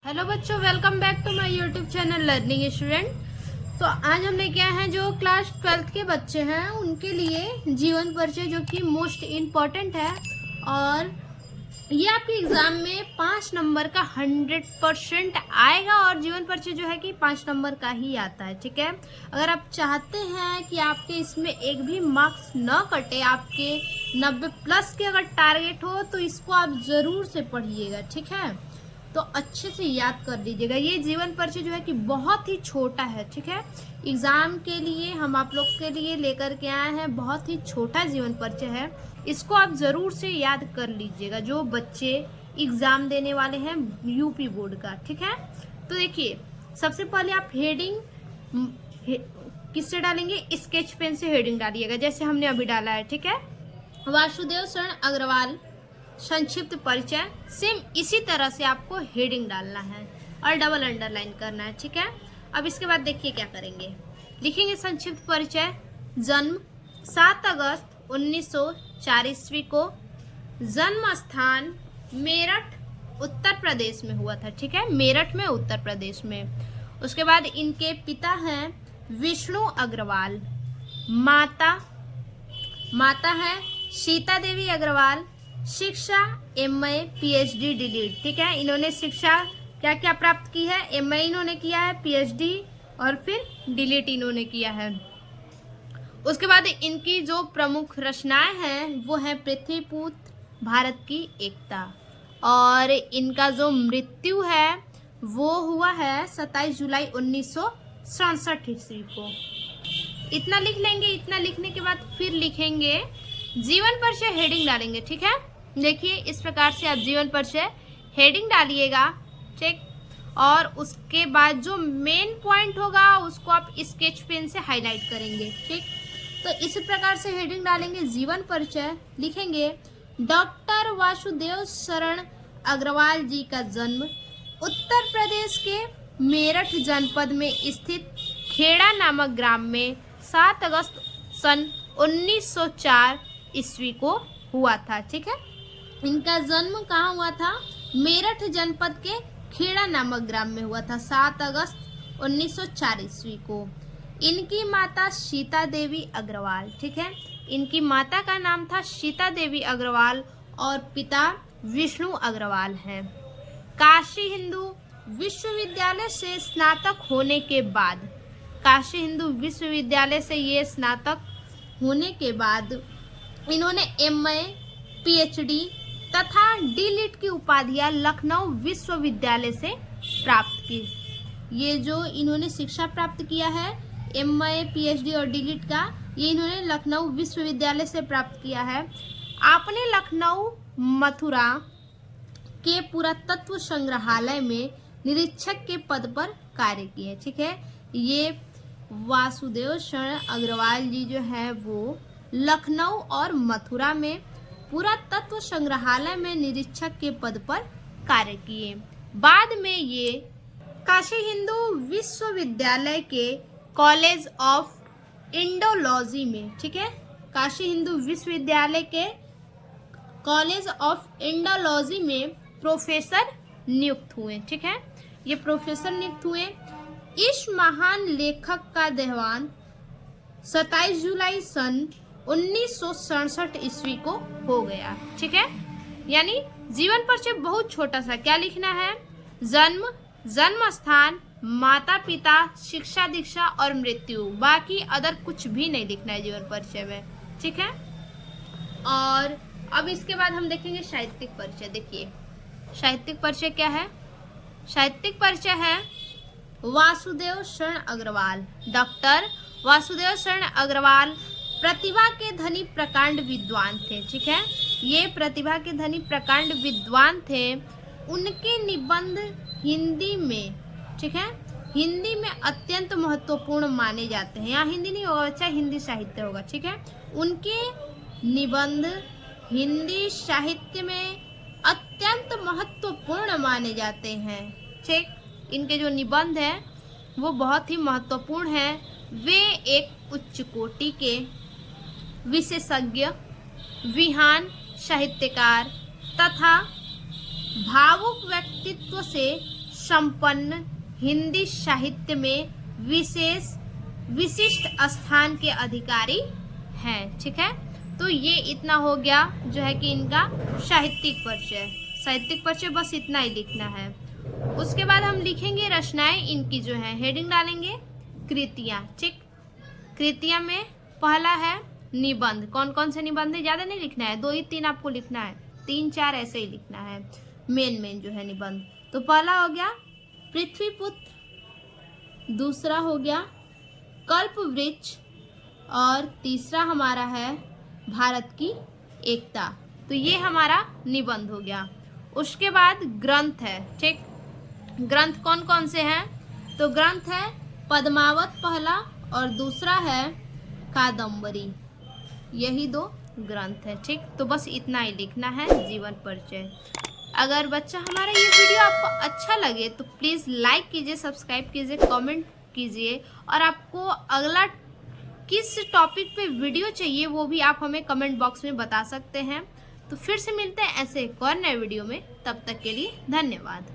Hello बच्चों, welcome back to my YouTube channel learning student. तो आज हमने क्या है, जो क्लास 12th के बच्चे हैं उनके लिए जीवन परिचय जो कि मोस्ट इम्पॉर्टेंट है, और ये आपके एग्जाम में 5 नंबर का 100% आएगा। और जीवन परिचय जो है कि 5 नंबर का ही आता है, ठीक है। अगर आप चाहते हैं कि आपके इसमें एक भी मार्क्स न कटे, आपके 90+ के अगर टारगेट हो, तो इसको आप ज़रूर से पढ़िएगा, ठीक है। तो अच्छे से याद कर लीजिएगा। ये जीवन परिचय जो है कि बहुत ही छोटा है, ठीक है। एग्जाम के लिए हम आप लोग के लिए लेकर के आए हैं, बहुत ही छोटा जीवन परिचय है। इसको आप ज़रूर से याद कर लीजिएगा, जो बच्चे एग्ज़ाम देने वाले हैं यूपी बोर्ड का, ठीक है। तो देखिए, सबसे पहले आप किससे डालेंगे? स्केच पेन से हेडिंग डालिएगा, जैसे हमने अभी डाला है, ठीक है। वासुदेव शरण अग्रवाल संक्षिप्त परिचय, सेम इसी तरह से आपको हेडिंग डालना है और डबल अंडरलाइन करना है, ठीक है। अब इसके बाद देखिए क्या करेंगे, लिखेंगे संक्षिप्त परिचय। जन्म 7 अगस्त 1904 ईस्वी को, जन्म स्थान मेरठ उत्तर प्रदेश में हुआ था, ठीक है, मेरठ में उत्तर प्रदेश में। उसके बाद इनके पिता हैं विष्णु अग्रवाल, माता है सीता देवी अग्रवाल। शिक्षा MA PhD डिलीट, ठीक है। इन्होंने शिक्षा क्या क्या प्राप्त की है? MA इन्होंने किया है, PhD और फिर डिलीट इन्होंने किया है। उसके बाद इनकी जो प्रमुख रचनाएं हैं वो है पृथ्वीपुत्र, भारत की एकता। और इनका जो मृत्यु है वो हुआ है 27 जुलाई 1967 ईस्वी को। इतना लिख लेंगे। इतना लिखने के बाद फिर लिखेंगे जीवन परिचय, हेडिंग डालेंगे, ठीक है। देखिए, इस प्रकार से आप जीवन परिचय हेडिंग डालिएगा, ठीक। और उसके बाद जो मेन पॉइंट होगा उसको आप स्केच पेन से हाईलाइट करेंगे, ठीक। तो इस प्रकार से हेडिंग डालेंगे जीवन परिचय, लिखेंगे डॉक्टर वासुदेव शरण अग्रवाल जी का जन्म उत्तर प्रदेश के मेरठ जनपद में स्थित खेड़ा नामक ग्राम में 7 अगस्त सन 1904 ईस्वी को हुआ था, ठीक है। इनका जन्म कहाँ हुआ था? मेरठ जनपद के खेड़ा नामक ग्राम में हुआ था 7 अगस्त 1904 ईस्वी को। इनकी माता सीता देवी अग्रवाल, ठीक है। इनकी माता का नाम था सीता देवी अग्रवाल और पिता विष्णु अग्रवाल हैं। काशी हिंदू विश्वविद्यालय से स्नातक होने के बाद, काशी हिंदू विश्वविद्यालय से ये स्नातक होने के बाद इन्होंने MA PhD तथा डिलीट की उपाधियां लखनऊ विश्वविद्यालय से प्राप्त की। ये जो इन्होंने शिक्षा प्राप्त किया है MA PhD और डिलीट का, ये इन्होंने लखनऊ विश्वविद्यालय से प्राप्त किया है। आपने लखनऊ मथुरा के पुरातत्व संग्रहालय में निरीक्षक के पद पर कार्य किए, ठीक है। ये वासुदेव शरण अग्रवाल जी जो है वो लखनऊ और मथुरा में पुरातत्व संग्रहालय में निरीक्षक के पद पर कार्य किए। बाद में ये काशी हिंदू विश्वविद्यालय के कॉलेज ऑफ इंडोलॉजी में, ठीक है, काशी हिंदू विश्वविद्यालय के कॉलेज ऑफ इंडोलॉजी में प्रोफेसर नियुक्त हुए, ठीक है। ये प्रोफेसर नियुक्त हुए। इस महान लेखक का देहांत 27 जुलाई सन 1967 ईस्वी को हो गया, ठीक है। यानी जीवन परिचय बहुत छोटा सा, क्या लिखना है? जन्म स्थान, माता पिता, शिक्षा दीक्षा और मृत्यु, बाकी अदर कुछ भी नहीं लिखना है जीवन परिचय में, ठीक है। और अब इसके बाद हम देखेंगे साहित्यिक परिचय। देखिए, साहित्यिक परिचय क्या है? साहित्यिक परिचय है वासुदेव शरण अग्रवाल। डॉक्टर वासुदेव शरण अग्रवाल प्रतिभा के धनी प्रकांड विद्वान थे, ठीक है। ये प्रतिभा के धनी प्रकांड विद्वान थे। उनके निबंध हिंदी में, ठीक है, हिंदी में अत्यंत महत्वपूर्ण माने जाते हैं। यहाँ हिंदी नहीं होगा बच्चा, हिंदी साहित्य होगा, ठीक है। उनके निबंध हिंदी साहित्य में अत्यंत महत्वपूर्ण माने जाते हैं, ठीक। इनके जो निबंध हैं वो बहुत ही महत्वपूर्ण हैं। वे एक उच्च कोटि के विशेषज्ञ, विहान साहित्यकार तथा भावुक व्यक्तित्व से संपन्न हिंदी साहित्य में विशिष्ट स्थान के अधिकारी हैं। ठीक है, तो ये इतना हो गया जो है कि इनका साहित्यिक परिचय बस इतना ही लिखना है। उसके बाद हम लिखेंगे रचनाएं इनकी जो है, हेडिंग डालेंगे कृतियां। ठीक, कृतियां में पहला है निबंध। कौन कौन से निबंध है, ज़्यादा नहीं लिखना है, 2 ही 3 आपको लिखना है, 3 4 ऐसे ही लिखना है, मेन जो है निबंध। तो पहला हो गया पृथ्वीपुत्र, दूसरा हो गया कल्पवृक्ष, और तीसरा हमारा है भारत की एकता। तो ये हमारा निबंध हो गया। उसके बाद ग्रंथ है। ठीक, ग्रंथ कौन कौन से हैं, तो ग्रंथ है पद्मावत पहला, और दूसरा है कादम्बरी। यही 2 ग्रंथ है। ठीक, तो बस इतना ही लिखना है जीवन परिचय। अगर बच्चा हमारा ये वीडियो आपको अच्छा लगे तो प्लीज़ लाइक कीजिए, सब्सक्राइब कीजिए, कमेंट कीजिए, और आपको अगला किस टॉपिक पे वीडियो चाहिए वो भी आप हमें कमेंट बॉक्स में बता सकते हैं। तो फिर से मिलते हैं ऐसे एक और नए वीडियो में, तब तक के लिए धन्यवाद।